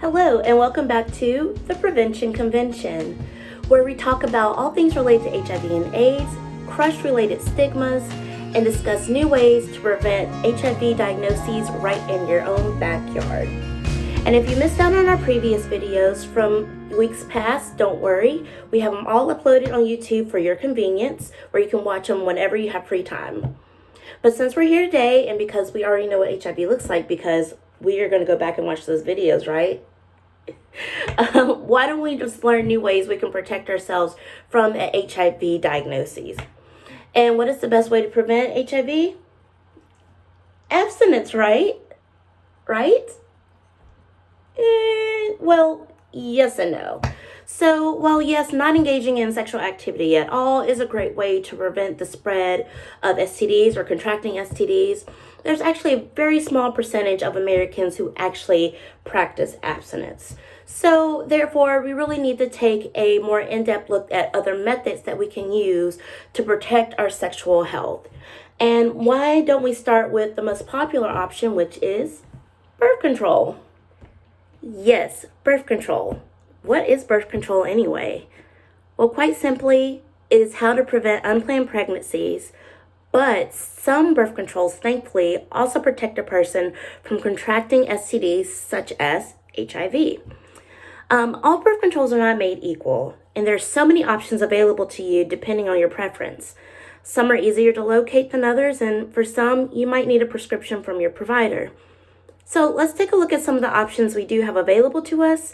Hello, and welcome back to the Prevention Convention, where we talk about all things related to HIV and AIDS, crush related stigmas, and discuss new ways to prevent HIV diagnoses right in your own backyard. And if you missed out on our previous videos from weeks past, don't worry. We have them all uploaded on YouTube for your convenience, where you can watch them whenever you have free time. But since we're here today, and because we already know what HIV looks like, because we are going to go back and watch those videos, right? Why don't we just learn new ways we can protect ourselves from HIV diagnoses? And what is the best way to prevent HIV? Abstinence, right? Right? Well, yes and no. So, while yes, not engaging in sexual activity at all is a great way to prevent the spread of STDs or contracting STDs, there's actually a very small percentage of Americans who actually practice abstinence. So, therefore, we really need to take a more in-depth look at other methods that we can use to protect our sexual health. And why don't we start with the most popular option, which is birth control? Yes, birth control. What is birth control anyway? Well, quite simply, it is how to prevent unplanned pregnancies, but some birth controls, thankfully, also protect a person from contracting STDs such as HIV. All birth controls are not made equal, and there's so many options available to you depending on your preference. Some are easier to locate than others, and for some, you might need a prescription from your provider. So let's take a look at some of the options we do have available to us,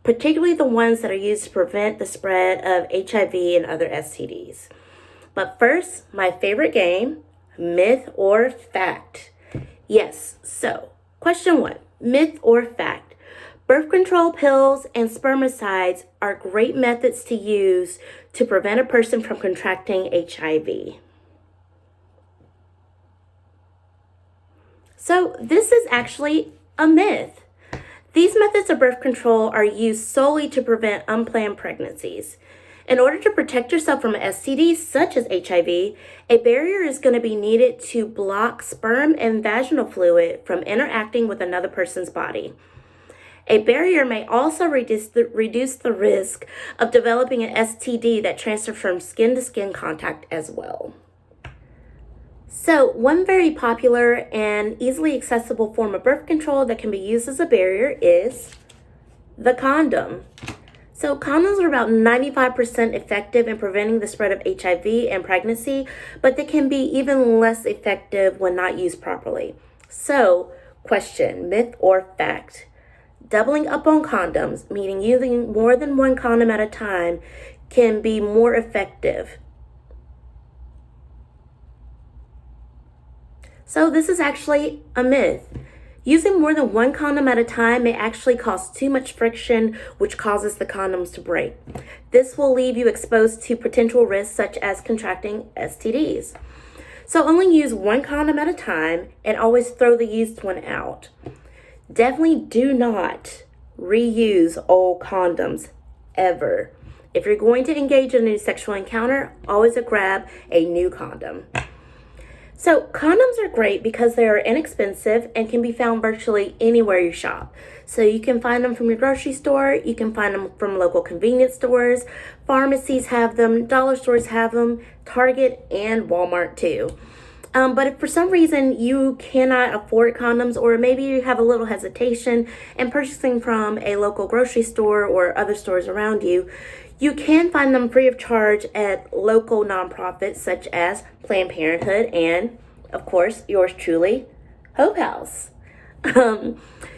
particularly the ones that are used to prevent the spread of HIV and other STDs. But first, my favorite game, myth or fact. Yes, so question 1, myth or fact. Birth control pills and spermicides are great methods to use to prevent a person from contracting HIV. So this is actually a myth. These methods of birth control are used solely to prevent unplanned pregnancies. In order to protect yourself from STDs such as HIV, a barrier is going to be needed to block sperm and vaginal fluid from interacting with another person's body. A barrier may also reduce the risk of developing an STD that transfers from skin-to-skin contact as well. So, one very popular and easily accessible form of birth control that can be used as a barrier is the condom. So, condoms are about 95% effective in preventing the spread of HIV and pregnancy, but they can be even less effective when not used properly. So, question, myth or fact? Doubling up on condoms, meaning using more than one condom at a time, can be more effective. So this is actually a myth. Using more than one condom at a time may actually cause too much friction, which causes the condoms to break. This will leave you exposed to potential risks such as contracting STDs. So only use one condom at a time and always throw the used one out. Definitely do not reuse old condoms ever. If you're going to engage in a new sexual encounter, always grab a new condom. So condoms are great because they are inexpensive and can be found virtually anywhere you shop. So you can find them from your grocery store, you can find them from local convenience stores, pharmacies have them, dollar stores have them, Target and Walmart too. But if for some reason you cannot afford condoms, or maybe you have a little hesitation in purchasing from a local grocery store or other stores around you, you can find them free of charge at local nonprofits such as Planned Parenthood and, of course, yours truly, Hope House.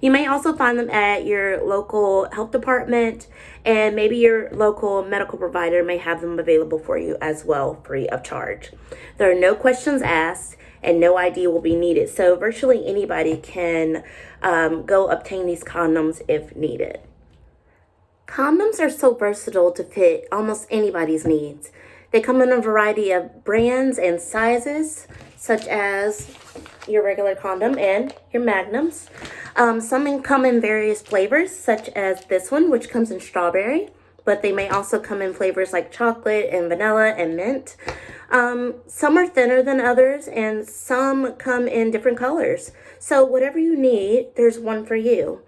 You may also find them at your local health department, and maybe your local medical provider may have them available for you as well, free of charge. There are no questions asked and no ID will be needed, so virtually anybody can go obtain these condoms if needed. Condoms are so versatile to fit almost anybody's needs. They come in a variety of brands and sizes, such as your regular condom and your magnums. Some come in various flavors, such as this one, which comes in strawberry, but they may also come in flavors like chocolate and vanilla and mint. Some are thinner than others, and some come in different colors. So whatever you need, there's one for you.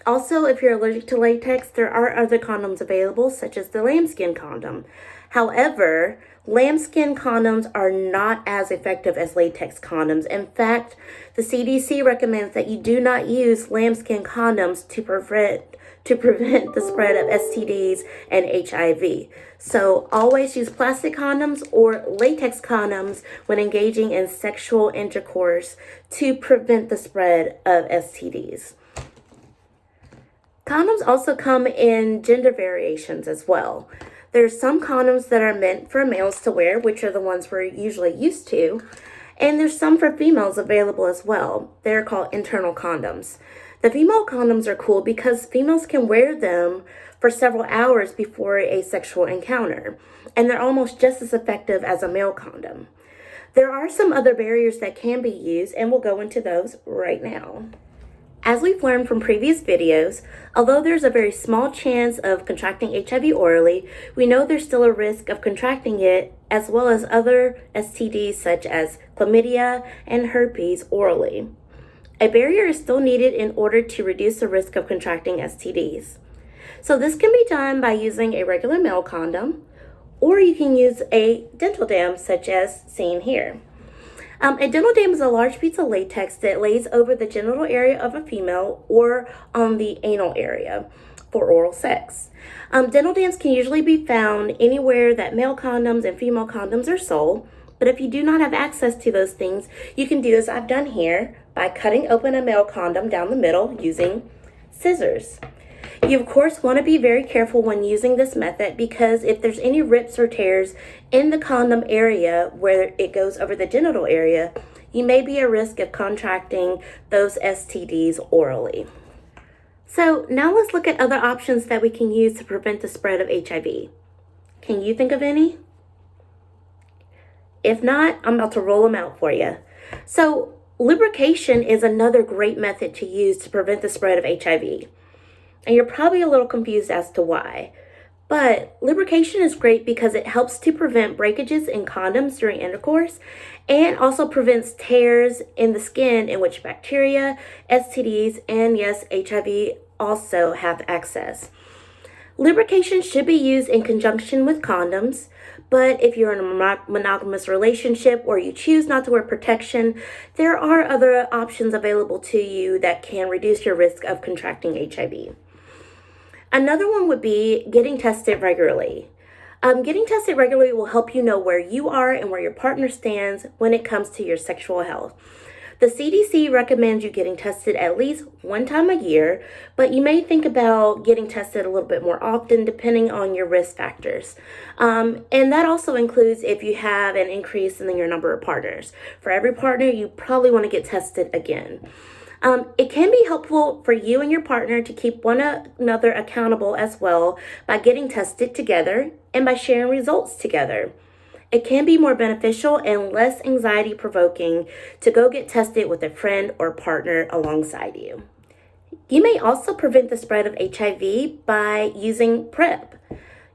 Also, if you're allergic to latex, there are other condoms available, such as the lambskin condom. However, lambskin condoms are not as effective as latex condoms. In fact, the CDC recommends that you do not use lambskin condoms to prevent the spread of STDs and HIV. So always use plastic condoms or latex condoms when engaging in sexual intercourse to prevent the spread of STDs. Condoms also come in gender variations as well. There's some condoms that are meant for males to wear, which are the ones we're usually used to, and there's some for females available as well. They're called internal condoms. The female condoms are cool because females can wear them for several hours before a sexual encounter, and they're almost just as effective as a male condom. There are some other barriers that can be used, and we'll go into those right now. As we've learned from previous videos, although there's a very small chance of contracting HIV orally, we know there's still a risk of contracting it, as well as other STDs such as chlamydia and herpes orally. A barrier is still needed in order to reduce the risk of contracting STDs. So this can be done by using a regular male condom, or you can use a dental dam such as seen here. A dental dam is a large piece of latex that lays over the genital area of a female or on the anal area for oral sex. Dental dams can usually be found anywhere that male condoms and female condoms are sold, but if you do not have access to those things, you can do as I've done here by cutting open a male condom down the middle using scissors. You, of course, want to be very careful when using this method because if there's any rips or tears in the condom area where it goes over the genital area, you may be at risk of contracting those STDs orally. So now let's look at other options that we can use to prevent the spread of HIV. Can you think of any? If not, I'm about to roll them out for you. So lubrication is another great method to use to prevent the spread of HIV. And you're probably a little confused as to why. But lubrication is great because it helps to prevent breakages in condoms during intercourse and also prevents tears in the skin in which bacteria, STDs, and yes, HIV also have access. Lubrication should be used in conjunction with condoms, but if you're in a monogamous relationship or you choose not to wear protection, there are other options available to you that can reduce your risk of contracting HIV. Another one would be getting tested regularly. Getting tested regularly will help you know where you are and where your partner stands when it comes to your sexual health. The CDC recommends you getting tested at least one time a year, but you may think about getting tested a little bit more often depending on your risk factors. And that also includes if you have an increase in your number of partners. For every partner, you probably want to get tested again. It can be helpful for you and your partner to keep one another accountable as well by getting tested together and by sharing results together. It can be more beneficial and less anxiety provoking to go get tested with a friend or partner alongside you. You may also prevent the spread of HIV by using PrEP.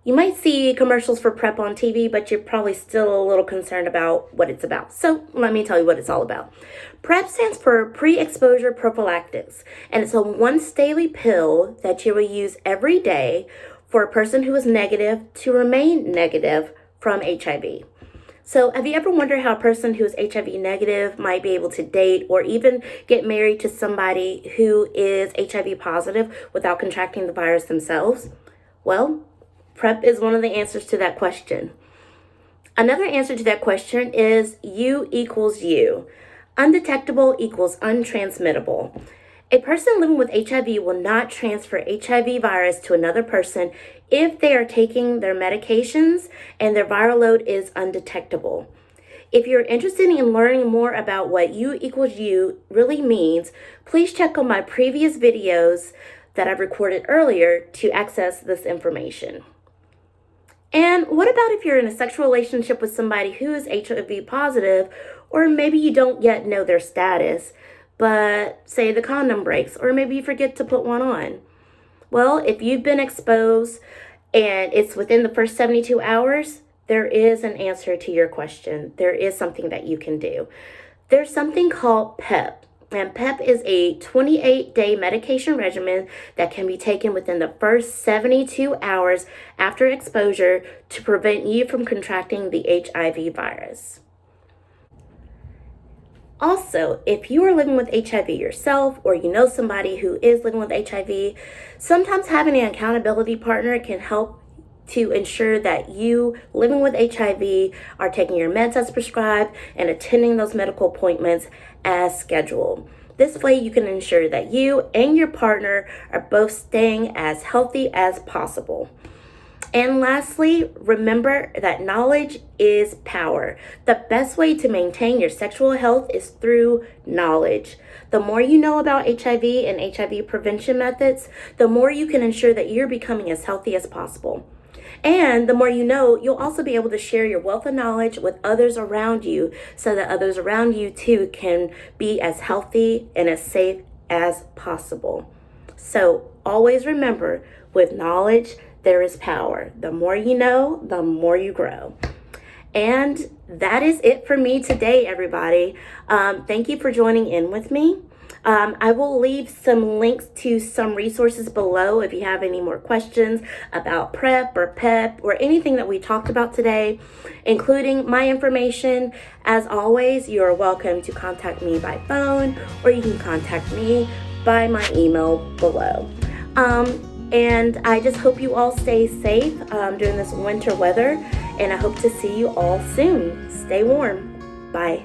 You might see commercials for PrEP on TV, but you're probably still a little concerned about what it's about. So let me tell you what it's all about. PrEP stands for pre-exposure prophylaxis, and it's a once daily pill that you will use every day for a person who is negative to remain negative from HIV. So have you ever wondered how a person who is HIV negative might be able to date or even get married to somebody who is HIV positive without contracting the virus themselves? Well, PrEP is one of the answers to that question. Another answer to that question is U equals U. Undetectable equals untransmittable. A person living with HIV will not transfer HIV virus to another person if they are taking their medications and their viral load is undetectable. If you're interested in learning more about what U equals U really means, please check on my previous videos that I've recorded earlier to access this information. And what about if you're in a sexual relationship with somebody who is HIV positive, or maybe you don't yet know their status, but say the condom breaks, or maybe you forget to put one on? Well, if you've been exposed and it's within the first 72 hours, there is an answer to your question. There is something that you can do. There's something called PEP, And PEP is a 28-day medication regimen that can be taken within the first 72 hours after exposure to prevent you from contracting the HIV virus. Also, if you are living with HIV yourself or you know somebody who is living with HIV, sometimes having an accountability partner can help to ensure that you living with HIV are taking your meds as prescribed and attending those medical appointments as scheduled. This way you can ensure that you and your partner are both staying as healthy as possible. And lastly, remember that knowledge is power. The best way to maintain your sexual health is through knowledge. The more you know about HIV and HIV prevention methods, the more you can ensure that you're becoming as healthy as possible. And the more you know, you'll also be able to share your wealth of knowledge with others around you so that others around you too can be as healthy and as safe as possible. So always remember, with knowledge, there is power. The more you know, the more you grow. And that is it for me today, everybody. Thank you for joining in with me. I will leave some links to some resources below if you have any more questions about PrEP or PEP or anything that we talked about today, including my information. As always, you are welcome to contact me by phone, or you can contact me by my email below. And I just hope you all stay safe during this winter weather, and I hope to see you all soon. Stay warm. Bye.